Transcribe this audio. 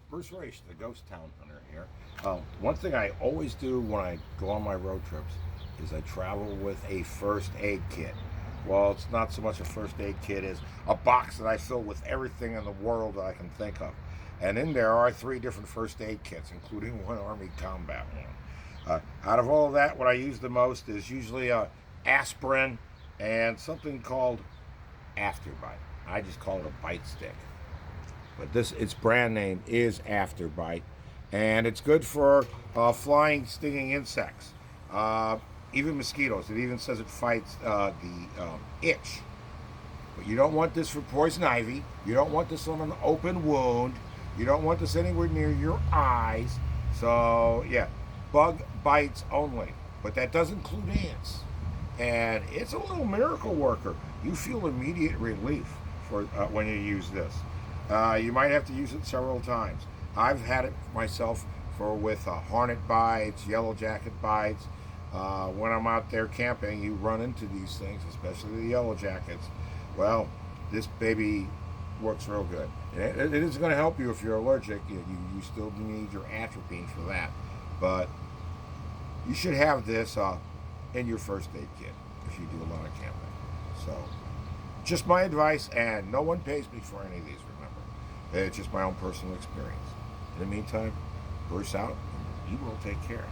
Bruce Raisch, the ghost town hunter here. One thing I always do when I go on my road trips is I travel with a first aid kit. Well, it's not so much a first aid kit as a box that I fill with everything in the world that I can think of. And in there are three different first aid kits, including one Army combat one. Out of all of that, what I use the most is usually aspirin and something called Afterbite. I just call it a bite stick. But this its brand name is Afterbite, and it's good for flying, stinging insects, even mosquitoes. It even says it fights the itch. But you don't want this for poison ivy. You don't want this on an open wound. You don't want this anywhere near your eyes. So yeah, bug bites only. But that does include ants, and it's a little miracle worker. You feel immediate relief for when you use this. You might have to use it several times. I've had it myself for with hornet bites, yellow jacket bites. When I'm out there camping, you run into these things, especially the yellow jackets. Well, this baby works real good. It is going to help you if you're allergic. You still need your atropine for that. But you should have this in your first aid kit if you do a lot of camping. So, just my advice, and no one pays me for any of these, remember. It's just my own personal experience. In the meantime, Bruce out, and you will take care.